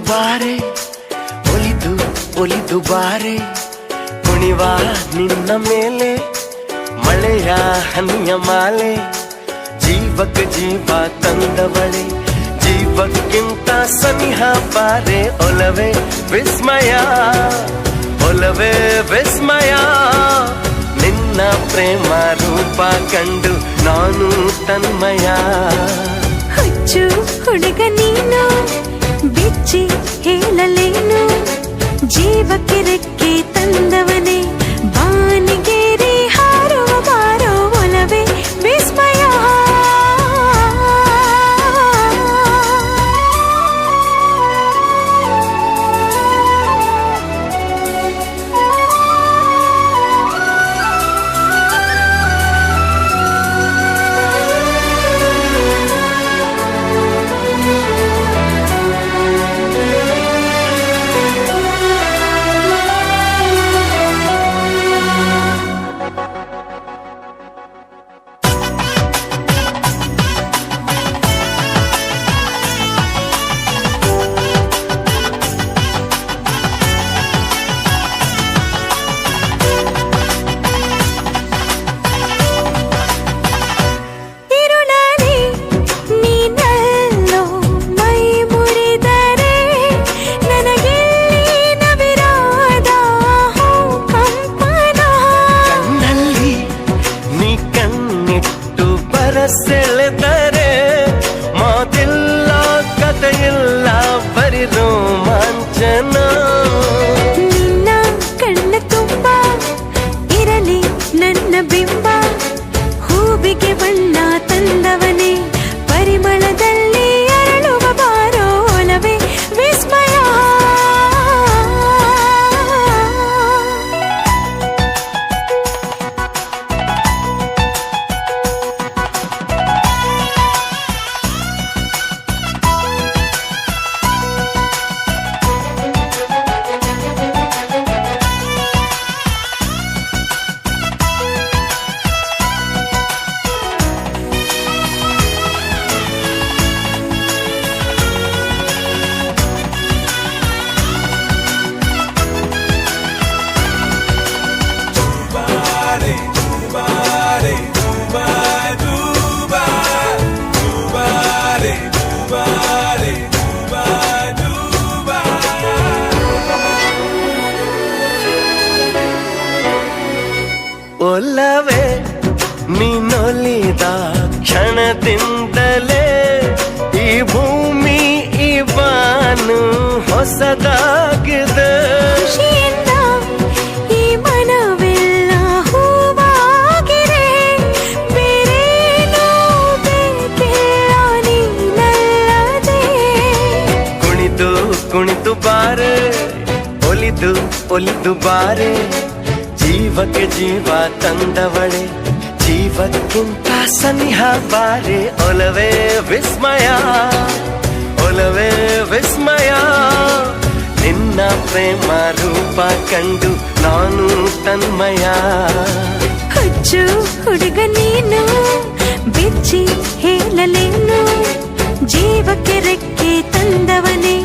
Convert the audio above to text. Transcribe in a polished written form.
ಬಾರೆ ಒಲಿದು ಒಲಿದು ಬಾರೆ ಕುಣಿವ ನಿನ್ನ ಮೇಲೆ ಮಳೆಯ ಹನಿಯ ಮಾಲೆ ಜೀವಕ್ಕೆ ಜೀವ ತಂದವಳೆ ಜೀವಕ್ಕಿಂತ ಸನಿಹ ಬಾರೆ ಒಲವೇ ವಿಸ್ಮಯ ಒಲವೇ ವಿಸ್ಮಯ ನಿನ್ನ ಪ್ರೇಮ ರೂಪ ಕಂಡು ನಾನು ತನ್ಮಯ ಹುಚ್ಚು ಹುಡುಗ ನೀನು ಬಿಚ್ಚಿ ಹೇಳಲೇನು ಜೀವಕ್ಕೆ ರೆಕ್ಕೆ ತಂದವನೇ ಬಾನಿಗೇರಿ ಹಾರುವ ಬಾರೋ ಒಲವೇ ವಿಸ್ಮಯ ಸೆಳೆದರೆ ಮಾತಿಲ್ಲ ಕಥೆಯಿಲ್ಲ ಬರಿ ರೋಮಾಂಚನ ನಿನ್ನ ಕಣ್ಣ ತುಂಬ ಇರಲಿ ನನ್ನ ಬಿಂಬ ಹೂವಿಗೆ ಬಣ್ಣ ತಂದವನೇ ಪರಿಮಳದಲ್ಲಿ ಅರಳುವ ಬಾರೋ ಒಲವೇ ವಿಸ್ಮಯ ಒಲವೇ ನೀನೊಲಿದ ಕ್ಷಣದಿಂದಲೇ ಈ ಭೂಮಿ ಈ ಬಾನು ಹೊಸದಾಗಿದೆ ಖುಷಿಯಿಂದ ಈ ಮನವೆಲ್ಲ ಹೂವಾಗಿದೆ ಬೇರೇನೂ ಬೇಕಿಲ್ಲ ನೀನಲ್ಲದೆ ಕುಣಿದು ಕುಣಿದು ಬಾರೆ ಒಲಿದು ಒಲಿದು ಬಾರೆ ಜೀವಕ್ಕೆ ಜೀವ ತಂದವಳೆ ಜೀವಕ್ಕಿಂತ ಸನಿಹ ಬಾರೆ ಒಲವೇ ವಿಸ್ಮಯ ಒಲವೇ ವಿಸ್ಮಯ ನಿನ್ನ ಪ್ರೇಮ ರೂಪ ಕಂಡು ನಾನು ತನ್ಮಯ ಹುಚ್ಚು ಹುಡುಗ ನೀನು ಬಿಚ್ಚಿ ಹೇಳಲೇನು ಜೀವಕ್ಕೆ ರೆಕ್ಕೆ ತಂದವನೇ